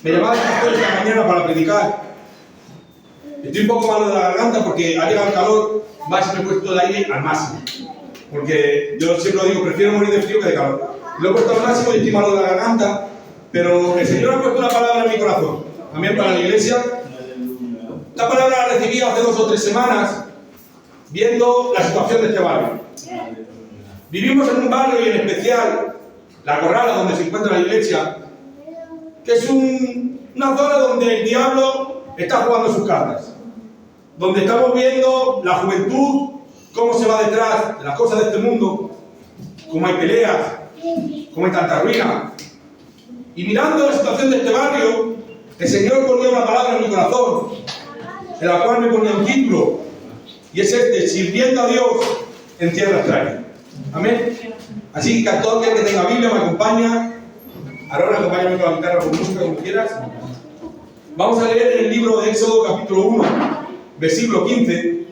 Me llamaba el pastor esta mañana para predicar. Estoy un poco malo de la garganta porque ha llegado el calor, más me he puesto el aire al máximo. Porque yo siempre lo digo, prefiero morir de frío que de calor. Lo he puesto al máximo y estoy malo de la garganta, pero el Señor ha puesto una palabra en mi corazón, también para la iglesia. Esta palabra la recibí hace 2 o 3 semanas, viendo la situación de este barrio. Vivimos en un barrio y en especial La Corrala, donde se encuentra la iglesia, que es una zona donde el diablo está jugando sus cartas, donde estamos viendo la juventud, cómo se va detrás de las cosas de este mundo, cómo hay peleas, cómo hay tanta ruina. Y mirando la situación de este barrio, el Señor ponía una palabra en mi corazón, en la cual me ponía un título, y es este: sirviendo a Dios en tierra extraña. Amén. Así que a todo aquel que tenga Biblia me acompaña. Ahora acompáñame con la guitarra, con música, como quieras. Vamos a leer en el libro de Éxodo, capítulo 1, versículo 15.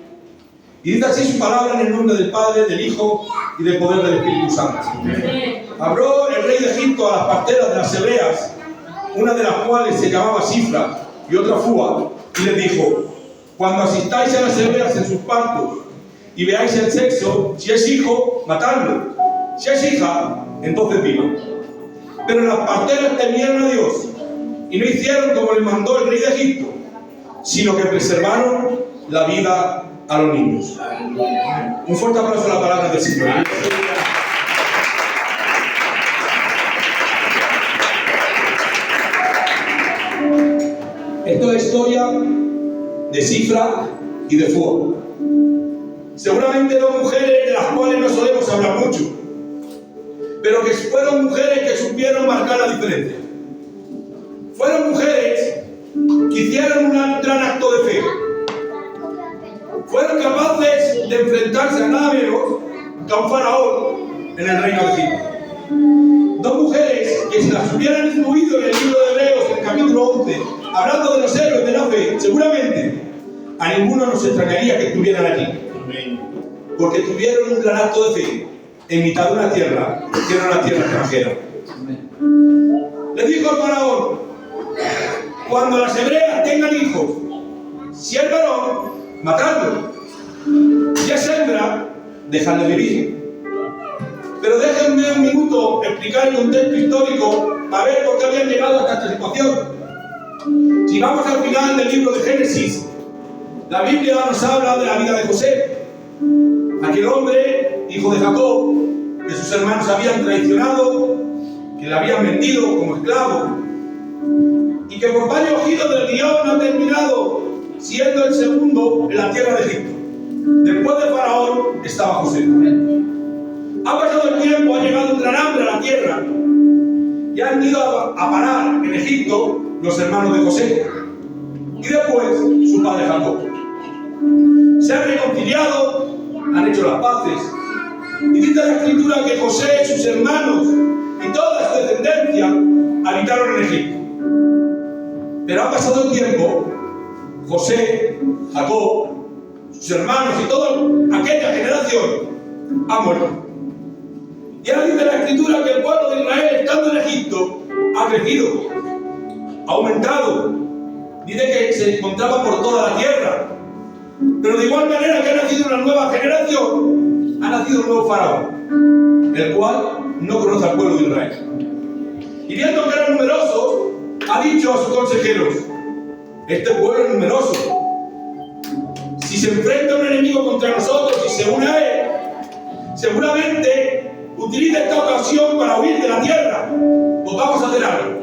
Y dice así su palabra en el nombre del Padre, del Hijo y del poder del Espíritu Santo. Habló el rey de Egipto a las parteras de las hebreas, una de las cuales se llamaba Sifra y otra Fúa, y les dijo: cuando asistáis a las hebreas en sus partos y veáis el sexo, si es hijo, matadlo; si es hija, entonces viva. Pero las parteras temieron a Dios y no hicieron como les mandó el rey de Egipto, sino que preservaron la vida a los niños. Un fuerte aplauso a la palabra del Señor. Esta es la historia de Sifra y de Fúa. Seguramente 2 mujeres de las cuales no solemos hablar mucho, pero que fueron mujeres que supieron marcar la diferencia. Fueron mujeres que hicieron un gran acto de fe. Fueron capaces de enfrentarse a nada menos que a un faraón en el reino de Egipto. 2 mujeres que, si las hubieran incluido en el libro de Hebreos, en el capítulo 11, hablando de los héroes de la fe, seguramente a ninguno nos extrañaría que estuvieran aquí. Porque tuvieron un gran acto de fe en mitad de una tierra que era una tierra extranjera. Le dijo al faraón: cuando las hebreas tengan hijos, si es varón, matadlo; si es hembra, dejadle vivir. Pero déjenme un minuto explicar el contexto histórico para ver por qué habían llegado hasta esta situación. Si vamos al final del libro de Génesis, la Biblia nos habla de la vida de José, aquel hombre, hijo de Jacob, que sus hermanos habían traicionado, que le habían vendido como esclavo, y que por varios giros del guión ha terminado siendo el segundo en la tierra de Egipto. Después de Faraón estaba José. Ha pasado el tiempo, ha llegado un gran hambre a la tierra, y han ido a parar en Egipto los hermanos de José, y después su padre Jacob. Se han reconciliado, han hecho las paces, y dice la Escritura que José, sus hermanos y toda su descendencia habitaron en Egipto. Pero ha pasado el tiempo, José, Jacob, sus hermanos y toda aquella generación han muerto. Y ahora dice la Escritura que el pueblo de Israel, estando en Egipto, ha crecido, ha aumentado. Dice que se encontraba por toda la tierra. Pero de igual manera que ha nacido una nueva generación, ha nacido un nuevo faraón, el cual no conoce al pueblo de Israel. Y viendo que eran numerosos, ha dicho a sus consejeros: este pueblo es numeroso. Si se enfrenta un enemigo contra nosotros y se une a él, seguramente utiliza esta ocasión para huir de la tierra. Pues vamos a hacer algo.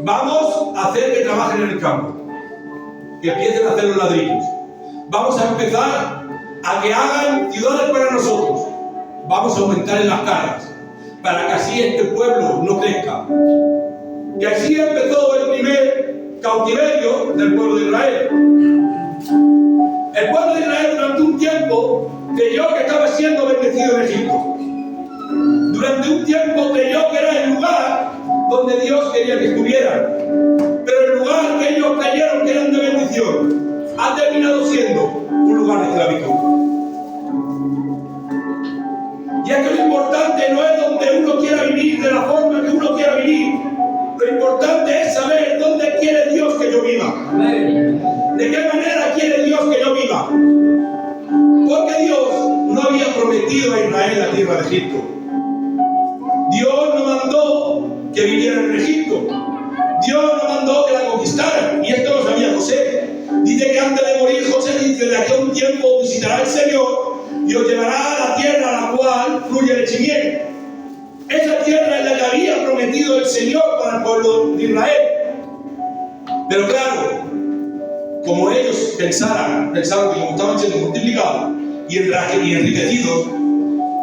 Vamos a hacer que trabajen en el campo, que empiecen a hacer los ladrillos. Vamos a empezar a que hagan ciudades para nosotros. Vamos a aumentar en las cargas, para que así este pueblo no crezca. Y así empezó el primer cautiverio del pueblo de Israel. El pueblo de Israel durante un tiempo creyó que estaba siendo bendecido en Egipto. Durante un tiempo creyó que era el lugar donde Dios quería que estuvieran. Pero el lugar que ellos creyeron que eran de bendición ha terminado siendo un lugar de esclavitud. Y es que lo importante no es donde uno quiera vivir, de la forma que uno quiera vivir. Lo Lo importante es saber dónde quiere Dios que yo viva. De qué manera quiere Dios que yo viva. Porque Dios no había prometido a Israel la tierra de Egipto. Dios no mandó que viviera en Egipto. Dios no mandó que la conquistaran. Y esto lo sabía José. Dice que antes de morir José dice: de aquí a un tiempo visitará el Señor y os llevará a la tierra a la cual fluye leche y miel. Esa tierra es la que había prometido el Señor para el pueblo de Israel. Pero claro, como ellos pensaban que como estaban siendo multiplicados y enriquecidos,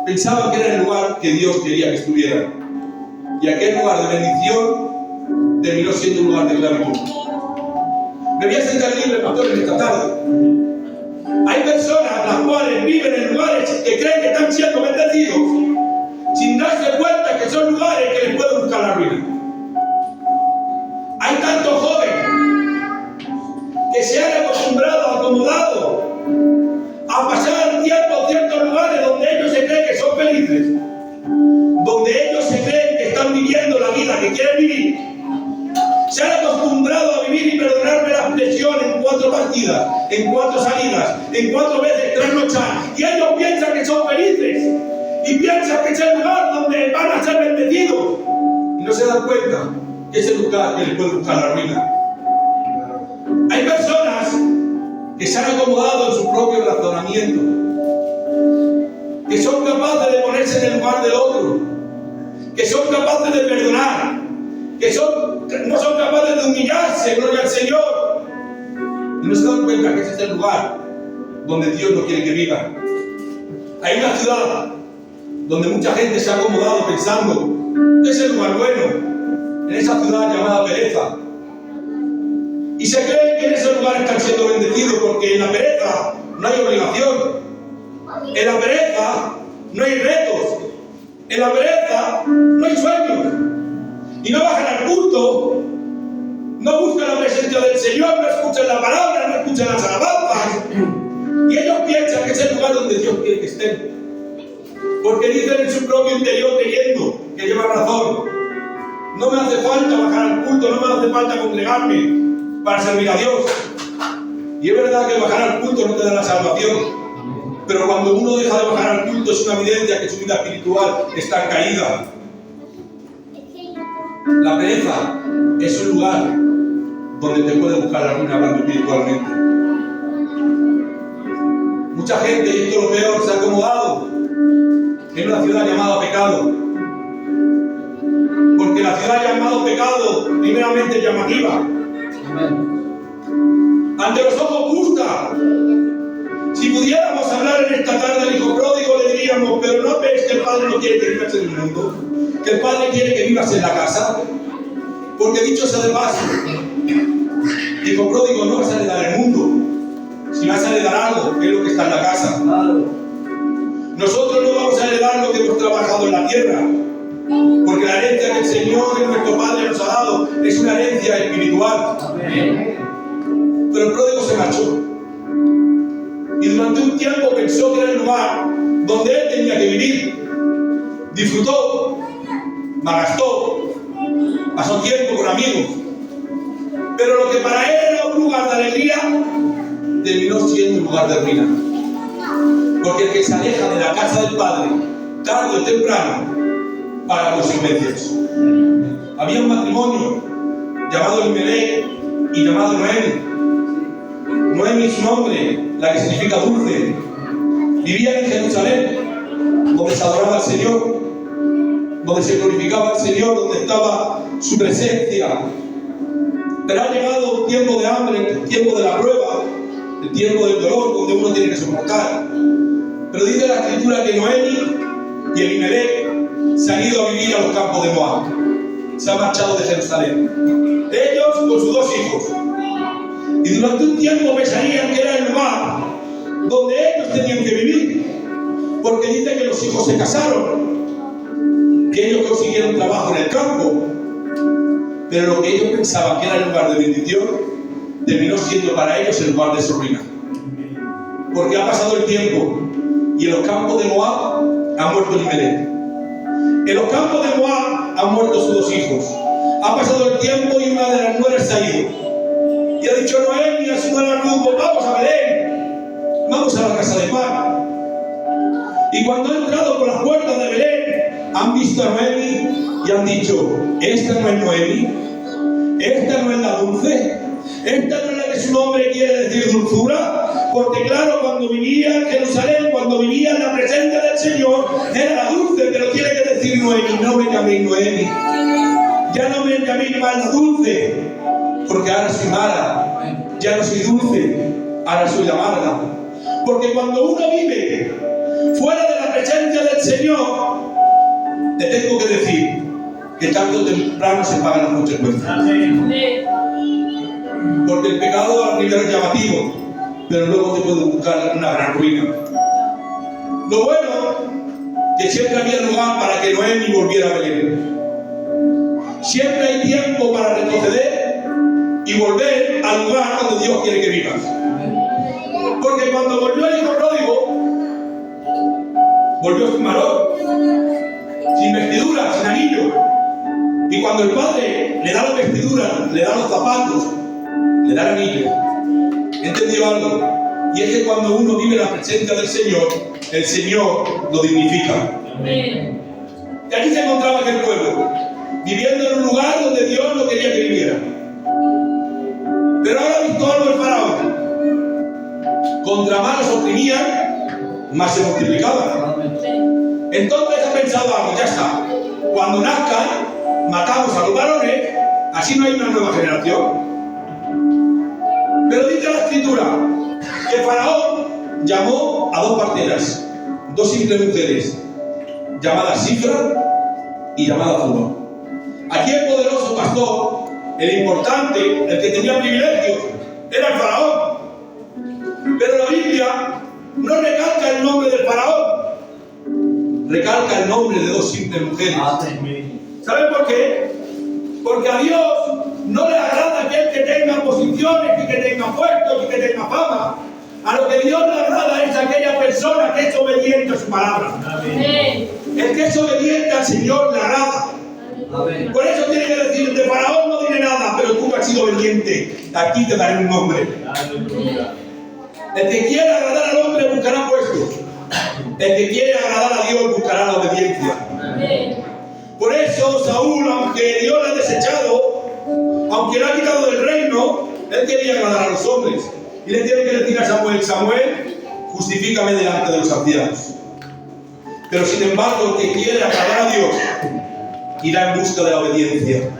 pensaban que era el lugar que Dios quería que estuvieran. Y aquel lugar de bendición terminó siendo un lugar de esclavitud. Me voy a sentar libre, pastor, en esta tarde. Hay personas las cuales viven en lugares que creen que están siendo bendecidos, sin darse cuenta que son lugares que les pueden buscar la ruina. Hay tantos jóvenes que se han acostumbrado, acomodado a pasar tiempo en ciertos lugares donde ellos se creen que son felices, donde ellos se creen que están viviendo la vida que quieren vivir. Se han acostumbrado a vivir, y perdonarme la expresión, en 4 partidas, en 4 salidas, en 4 veces trasnochar, y ellos piensan que son felices y piensan que es el lugar donde van a ser bendecidos, y no se dan cuenta que es el lugar que les puede buscar la ruina. Hay personas que se han acomodado en su propio razonamiento, que son capaces de ponerse en el lugar del otro, que son capaces de perdonar, que no son capaces de humillarse, gloria al Señor, y no se dan cuenta que ese es el lugar donde Dios no quiere que vivan. Hay una ciudad donde mucha gente se ha acomodado pensando que es el lugar bueno, en esa ciudad llamada pereza, y se creen que en ese lugar están siendo bendecidos, porque en la pereza no hay obligación, en la pereza no hay retos, en la pereza no hay sueños, y no bajan al culto, no buscan la presencia del Señor, no escuchan la palabra, no escuchan las alabanzas, y ellos piensan que es el lugar donde Dios quiere que estén, porque dicen en su propio interior, creyendo que llevan razón: no me hace falta bajar al culto, no me hace falta congregarme para servir a Dios. Y es verdad que bajar al culto no te da la salvación, pero cuando uno deja de bajar al culto es una evidencia que su vida espiritual está en caída. La pereza es un lugar donde te puede buscar la ruina hablando espiritualmente. Mucha gente, y esto es lo peor, se ha acomodado en una ciudad llamada pecado, porque la ciudad llamada pecado primeramente es llamativa. Ante los ojos gusta. Si pudiéramos hablar en esta tarde del hijo pródigo, le diríamos: pero no ves que el Padre no quiere que vivas en el mundo, que el Padre quiere que vivas en la casa. Porque dicho sea de paso, el hijo pródigo no vas a heredar el mundo, si vas a heredar algo, que es lo que está en la casa. Nosotros no vamos a heredar lo que hemos trabajado en la tierra, porque la herencia que el Señor y nuestro Padre nos ha dado es una herencia espiritual. Pero el pródigo se marchó, y durante un tiempo pensó que era el lugar donde él tenía que vivir. Disfrutó, malgastó, pasó tiempo con amigos, pero lo que para él era un lugar de alegría terminó siendo un lugar de ruina. Porque el que se aleja de la casa del Padre, tarde o temprano, paga consecuencias. Había un matrimonio llamado Elimelech y llamado Noemi. Noemi es su nombre, la que significa dulce. Vivían en Jerusalén, donde se adoraba al Señor, donde se glorificaba al Señor, donde estaba su presencia. Pero ha llegado un tiempo de hambre, el tiempo de la prueba, el tiempo del dolor, donde uno tiene que soportar. Pero dice la Escritura que Noemi y Elimelech se han ido a vivir a los campos de Moab. Se han marchado de Jerusalén, ellos con sus 2 hijos. Y durante un tiempo pensarían que era el lugar donde ellos tenían que vivir, porque dice que los hijos se casaron, que ellos consiguieron trabajo en el campo, pero lo que ellos pensaban que era el lugar de bendición terminó siendo para ellos el lugar de su ruina. Porque ha pasado el tiempo y en los campos de Moab ha muerto Elimelech. En los campos de Moab han muerto sus 2 hijos. Ha pasado el tiempo y una de las nueras se ha ido. Y ha dicho Noemi a su nuera Ruth: vamos a Belén, vamos a la casa de pan. Y cuando ha entrado por las puertas de Belén, han visto a Noemi y han dicho: esta no es Noemi, esta no es la dulce, esta no es la que su nombre quiere decir dulzura. Porque claro, cuando vivía en Jerusalén, cuando vivía en la presencia del Señor, era la dulce, pero tiene que decir Noemi. No me llaméis Noemi, ya no me llaméis más la dulce, porque ahora soy mala, ya no soy dulce, ahora soy la amarga. Porque cuando uno vive fuera de la presencia del Señor, te tengo que decir que tarde o temprano se pagan las consecuencias. Porque el pecado al primero es llamativo, pero luego te puede buscar una gran ruina. Lo bueno, que siempre había lugar para que Noemi volviera a Belén. Siempre hay tiempo para retroceder y volver al lugar donde Dios quiere que vivas. Porque cuando volvió el hijo pródigo, volvió sin valor, sin vestidura, sin anillo. Y cuando el padre le da la vestidura, le da los zapatos, le da el anillo, ¿entendió algo? Y es que cuando uno vive en la presencia del Señor, el Señor lo dignifica. Amén. Y aquí se encontraba aquel pueblo, viviendo en un lugar donde Dios no quería que viviera. Pero ahora ha visto algo el faraón. Contra más los oprimían, más se multiplicaban. Entonces ha pensado algo: ya está, cuando nazcan, matamos a los varones, así no hay una nueva generación. Pero dice la Escritura que Faraón llamó a dos parteras, dos simples mujeres, llamadas Sifra y llamada Zuma. Aquí el poderoso pastor, el importante, el que tenía privilegios, era el Faraón. Pero la Biblia no recalca el nombre del Faraón, recalca el nombre de dos simples mujeres. ¿Saben por qué? Porque a Dios no le agrada aquel que tenga posiciones y que tenga puestos y que tenga fama. A lo que Dios le agrada es aquella persona que es obediente a su palabra. Amén. El que es obediente al Señor le agrada. Amén. Por eso tiene que decir: de Faraón no diré nada, pero tú has sido obediente, aquí te daré un nombre. Aleluya. El que quiera agradar al hombre buscará puestos. El que quiere agradar a Dios buscará la obediencia. Amén. Por eso Saúl, aunque Dios le ha desechado, aunque le ha quitado del reino, él quería agradar a los hombres. Y le tiene que decir a Samuel: Samuel, justifícame delante de los ancianos. Pero sin embargo, el que quiere agradar a Dios irá en busca de la obediencia.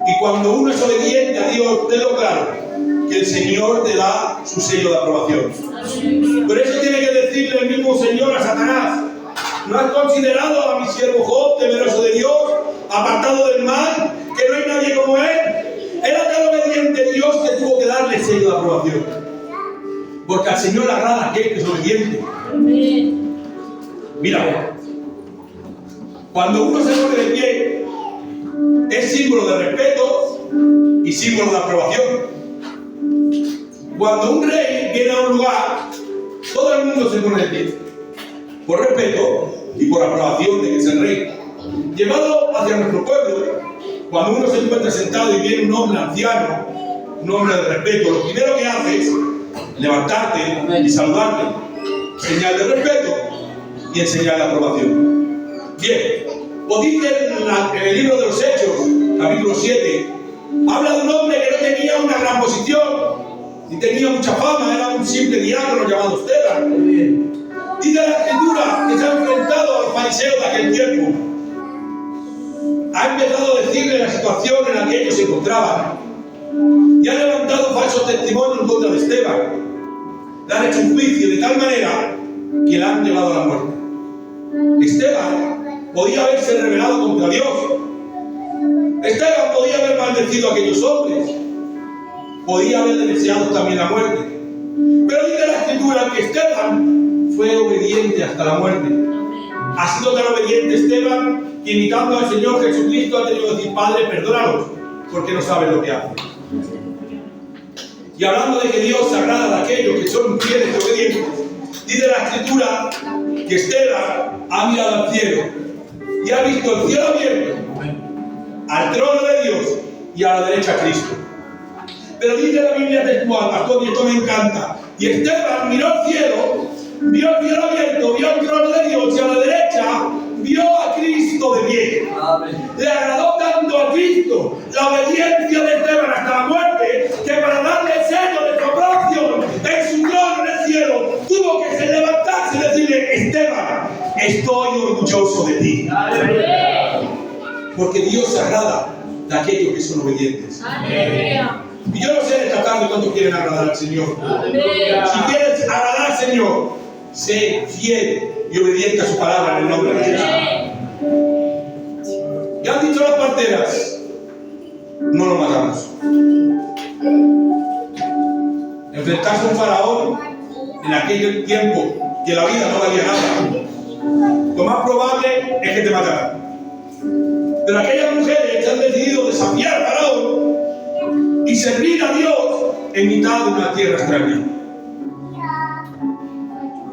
Y cuando uno es obediente a Dios, tenlo claro, que el Señor te da su sello de aprobación. Por eso tiene que decirle el mismo Señor a Satanás: ¿no has considerado a mi siervo Job, temeroso de Dios, apartado del mal, que no hay nadie como él? Era tan obediente Dios que tuvo que darle sello de aprobación. Porque al Señor le agrada aquel que es obediente. Mira, cuando uno se pone de pie, es símbolo de respeto y símbolo de aprobación. Cuando un rey viene a un lugar, todo el mundo se pone de pie, por respeto y por aprobación de que es el rey. Llevado hacia nuestro pueblo, cuando uno se encuentra sentado y viene un hombre anciano, un hombre de respeto, lo primero que hace es levantarte y saludarte, señal de respeto y en señal de aprobación. Bien, os dice en el libro de los Hechos, capítulo 7, habla de un hombre que no tenía una gran posición y tenía mucha fama, era un simple diácono llamado Esteban. Dice la Escritura que se ha enfrentado a los fariseos de aquel tiempo. Ha empezado a decirle la situación en la que ellos se encontraban y ha levantado falsos testimonios en contra de Esteban. Le han hecho un juicio de tal manera que le han llevado a la muerte. Esteban podía haberse rebelado contra Dios. Esteban podía haber maldecido a aquellos hombres. Podía haber deseado también la muerte. Pero dice la Escritura que Esteban fue obediente hasta la muerte. Ha sido tan obediente Esteban que, imitando al Señor Jesucristo, ha tenido que decir: Padre, perdónalos, porque no saben lo que hacen. Y hablando de que Dios se agrada de aquellos que son fieles y obedientes, dice la Escritura que Esteban ha mirado al cielo y ha visto el cielo abierto, al trono de Dios y a la derecha a Cristo. Pero dice la Biblia textual, pastor, y esto me encanta. Y Esteban miró al cielo, vio el cielo abierto, vio el trono de Dios y a la derecha vio a Cristo de pie. Le agradó tanto a Cristo la obediencia de Esteban hasta la muerte, que para darle el sello de su aprobación en su trono en el cielo, tuvo que levantarse y decirle: Esteban, estoy orgulloso de ti. Porque Dios se agrada de aquellos que son obedientes. Y yo no sé esta tarde cuántos quieren agradar al Señor. Si quieres agradar al Señor, sé fiel y obediente a su palabra en el nombre de Jesús. Ya han dicho las parteras, no lo matamos. Enfrentarse a un faraón en aquel tiempo que la vida no valía nada, lo más probable es que te mataran. Pero aquellas mujeres han decidido desafiar al faraón y servir a Dios en mitad de una tierra extraña.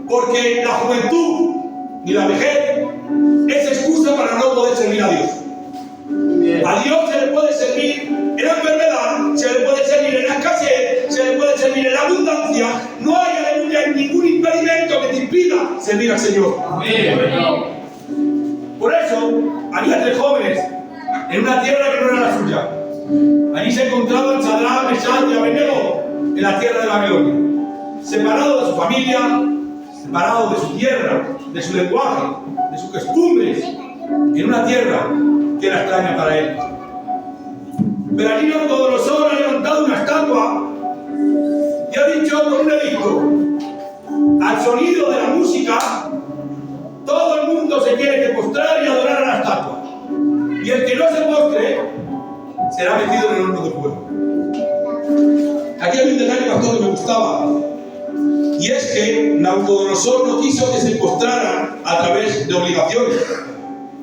Porque la juventud y la vejez es excusa para no poder servir a Dios. A Dios se le puede servir en la enfermedad, se le puede servir en la escasez, se le puede servir en la abundancia. No hay, aleluya, ningún impedimento que te impida servir al Señor. Por eso, había 3 jóvenes en una tierra que no era la suya. Allí se encontraban Sadrach, Mesach y Abednego en la tierra de Babilonia, separados de su familia, separados de su tierra, de su lenguaje, de sus costumbres, en una tierra que era extraña para él. Pero allí Nabucodonosor ha levantado una estatua y ha dicho con un edicto: al sonido de la música, todo el mundo se tiene que postrar y adorar a la estatua. Y el que no se postre será metido en el horno de fuego. Aquí hay un detalle, pastor, que me gustaba. Y es que Nabucodonosor no quiso que se postraran a través de obligaciones,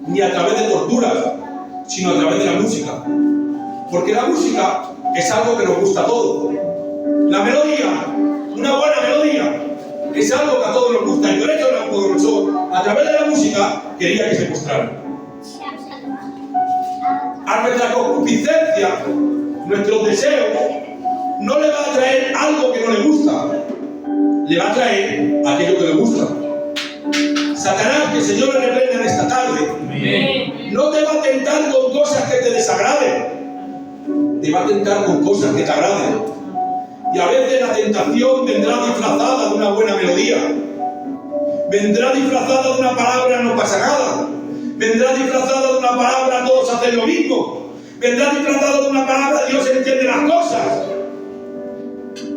ni a través de torturas, sino a través de la música. Porque la música es algo que nos gusta a todos. La melodía, una buena melodía, es algo que a todos nos gusta. Y por eso Nabucodonosor, a través de la música, quería que se postraran. A nuestra concupiscencia, nuestros deseos, no le va a traer algo que no le gusta, le va a traer aquello que le gusta. Satanás, que el Señor le reprenda en esta tarde, no te va a tentar con cosas que te desagraden, te va a tentar con cosas que te agraden. Y a veces la tentación vendrá disfrazada de una buena melodía, vendrá disfrazada de una palabra no pasa nada, vendrá disfrazada de una palabra todos hacen lo mismo, vendrá disfrazada de una palabra Dios entiende las cosas.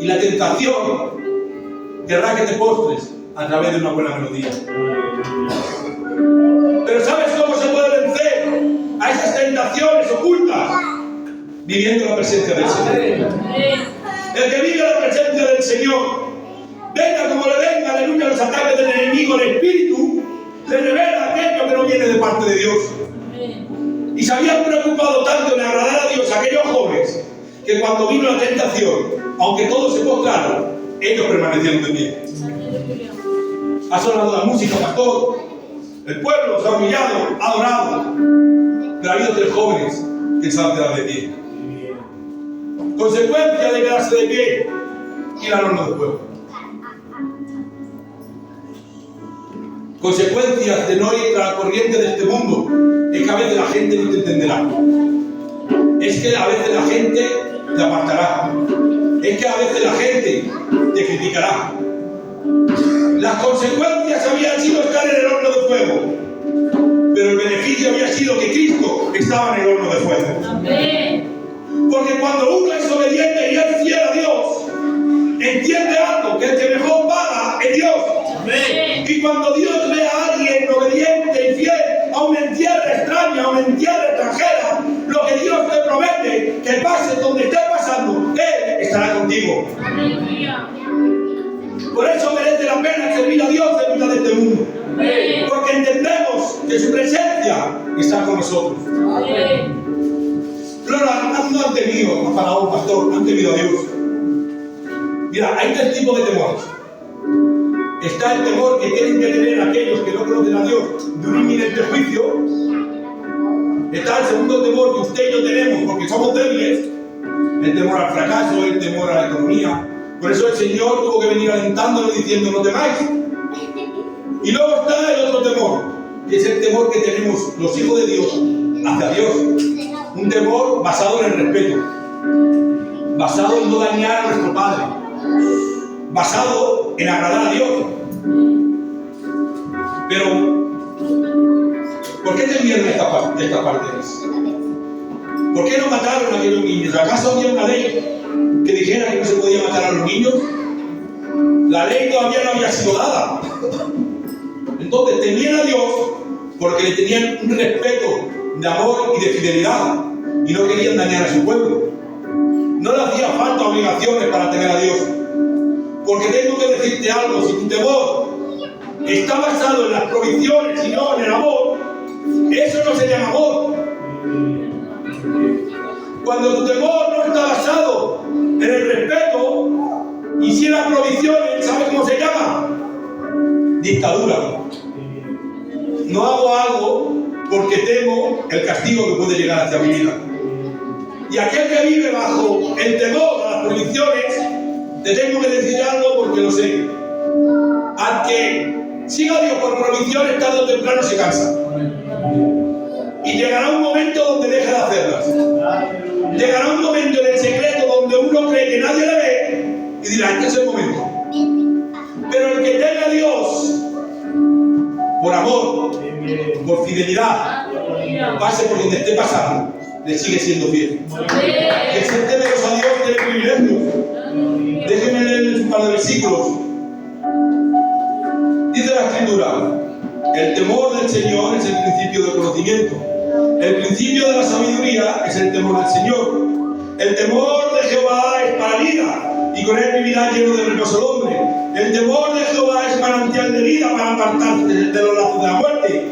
Y la tentación querrá que te postres a través de una buena melodía. Pero ¿sabes cómo se puede vencer a esas tentaciones ocultas? Viviendo la presencia del Señor. El que vive la presencia del Señor, venga como le venga, aleluya, los ataques del enemigo, el Espíritu le revela aquello que no viene de parte de Dios. Y se habían preocupado tanto en agradar a Dios aquellos jóvenes, que cuando vino la tentación, aunque todos se postraron, ellos permanecieron de pie. Ha sonado la música, pastor, el pueblo se ha humillado, ha adorado, pero ha habido 3 jóvenes que se han quedado de pie. Consecuencia de quedarse de pie, ir al horno de fuego. Consecuencias de no ir a la corriente de este mundo es que a veces la gente no te entenderá. Es que a veces la gente te apartará. Es que a veces la gente te criticará. Las consecuencias habían sido estar en el horno de fuego, pero el beneficio había sido que Cristo estaba en el horno de fuego. Porque cuando uno es obediente y es fiel a Dios, entiende algo, que el que mejor paga es Dios. Y cuando Dios ve a alguien obediente y fiel, aun en tierra extraña, aun en tierra extranjera, lo que Dios te promete, que pases donde estés pasando, Él estará contigo. Por eso merece la pena servir a Dios en mitad de este mundo. Porque entendemos que su presencia está con nosotros. Pero no han temido a Faraón, pastor, han temido a Dios. Mira, hay 3 tipos de temores. Está el temor que tienen que tener aquellos que no conocen a Dios de un inminente juicio. Está el segundo temor que usted y yo tenemos porque somos débiles, el temor al fracaso, el temor a la economía. Por eso el Señor tuvo que venir alentándonos diciendo: no temáis. Y luego está el otro temor, que es el temor que tenemos los hijos de Dios hacia Dios. Un temor basado en el respeto, basado en no dañar a nuestro Padre, basado en agradar a Dios. Pero, ¿por qué temieron estas partes? ¿Por qué no mataron a aquellos niños? ¿Acaso había una ley que dijera que no se podía matar a los niños? La ley todavía no había sido dada. Entonces temían a Dios porque le tenían un respeto de amor y de fidelidad y no querían dañar a su pueblo. No le hacía falta obligaciones para temer a Dios. Porque tengo que decirte algo: si tu temor está basado en las provisiones y no en el amor, eso no se llama amor. Cuando tu temor no está basado en el respeto y si en las provisiones, ¿sabes cómo se llama? Dictadura. No hago algo porque temo el castigo que puede llegar hacia mi vida. Y aquel que vive bajo el temor a las provisiones, te tengo que decir algo porque lo sé. Al que siga a Dios por provisiones, tarde o temprano se cansa. Y llegará un momento donde deja de hacerlas. Llegará un momento en el secreto donde uno cree que nadie le ve y dirá: este es el momento. Pero el que tenga a Dios por amor, por fidelidad, pase por donde esté pasando, le sigue siendo fiel. Que ser temeroso a Dios tiene privilegios. Déjenme leer un par de versículos. Dice la Escritura: el temor del Señor es el principio del conocimiento. El principio de la sabiduría es el temor del Señor. El temor de Jehová es para vida, y con él vivirá lleno de reposo el hombre. El temor de Jehová es manantial de vida para apartarse de los lazos de la muerte.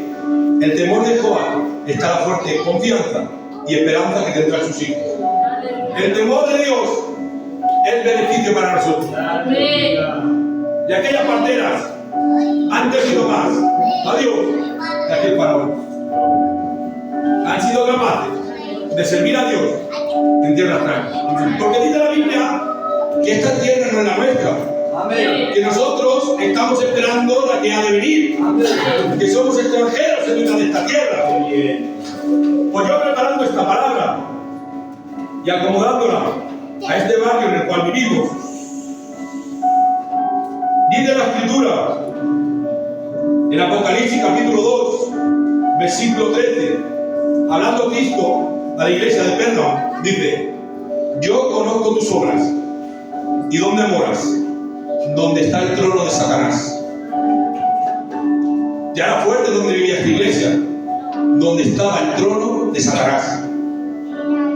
El temor de Jehová está la fuerte confianza y esperanza que tendrán sus hijos. El temor de Dios es beneficio para nosotros. Y aquellas parteras han tenido más a Dios que aquel faraón. Han sido capaces de servir a Dios en tierra extraña. Porque dice la Biblia que esta tierra no es la nuestra. Amén. Que nosotros estamos esperando la que ha de venir. Amén. Que somos extranjeros en mitad de esta tierra. Pues yo preparando esta palabra y acomodándola a este barrio en el cual vivimos, dice la Escritura en Apocalipsis capítulo 2, versículo 13, hablando Cristo a la iglesia de Pérgamo, dice: yo conozco tus obras y dónde moras, donde está el trono de Satanás. Ya era fuerte donde vivía esta iglesia, donde estaba el trono de Satanás.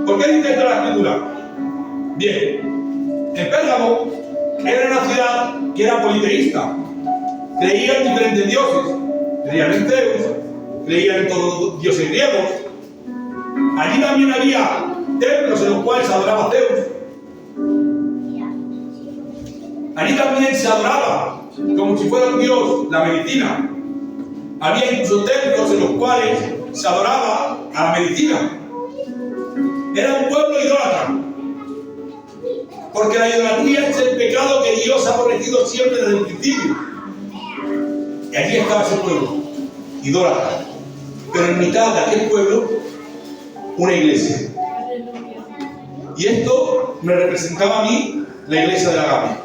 ¿Por qué dice esto la Escritura? Bien, en Pérgamo era una ciudad que era politeísta. Creían en diferentes dioses. Creían en Zeus, creían en todos los dioses griegos. Allí también había templos en los cuales se adoraba a Zeus. Allí también se adoraba, como si fuera un dios, la medicina. Había incluso templos en los cuales se adoraba a la medicina. Era un pueblo idólatra. Porque la idolatría es el pecado que Dios ha aborrecido siempre desde el principio. Y allí estaba ese pueblo, idólatra. Pero en mitad de aquel pueblo, una iglesia. Y esto me representaba a mí la iglesia de la Gavia.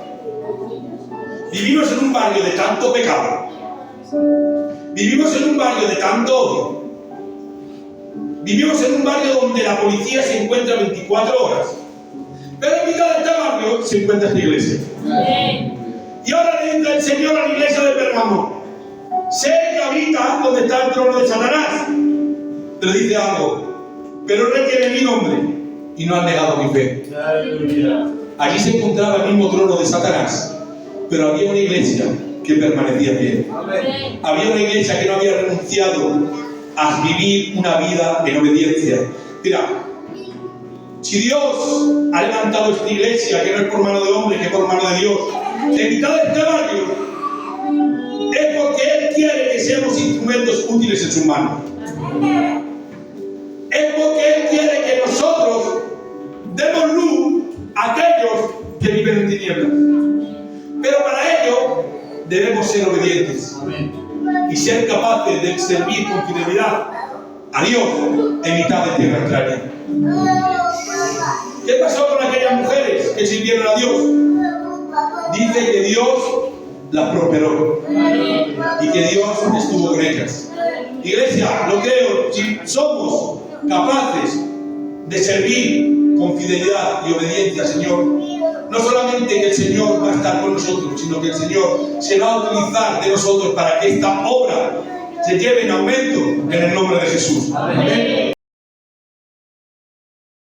Vivimos en un barrio de tanto pecado. Vivimos en un barrio de tanto odio. Vivimos en un barrio donde la policía se encuentra 24 horas. Pero en mitad de este barrio se encuentra esta iglesia. Y ahora le dice el Señor a la iglesia de Pérgamo: sé que habita donde está el trono de Satanás. Pero dice algo: pero retiene mi nombre y no han negado mi fe. Allí se encontraba el mismo trono de Satanás, pero había una iglesia que permanecía fiel. Había una iglesia que no había renunciado a vivir una vida en obediencia. Mira, si Dios ha levantado esta iglesia, que no es por mano de hombre, que es por mano de Dios, en mitad de este barrio, es porque Él quiere que seamos instrumentos útiles en sus manos. daremos luz a aquellos que viven en tinieblas. Pero para ello debemos ser obedientes y ser capaces de servir con fidelidad a Dios en mitad de tierra extraña. ¿Qué pasó con aquellas mujeres que sirvieron a Dios? Dice que Dios las prosperó y que Dios estuvo con ellas. Iglesia, lo creo, si somos capaces de servir con fidelidad y obediencia al Señor, no solamente que el Señor va a estar con nosotros, sino que el Señor se va a utilizar de nosotros para que esta obra se lleve en aumento en el nombre de Jesús. Amén.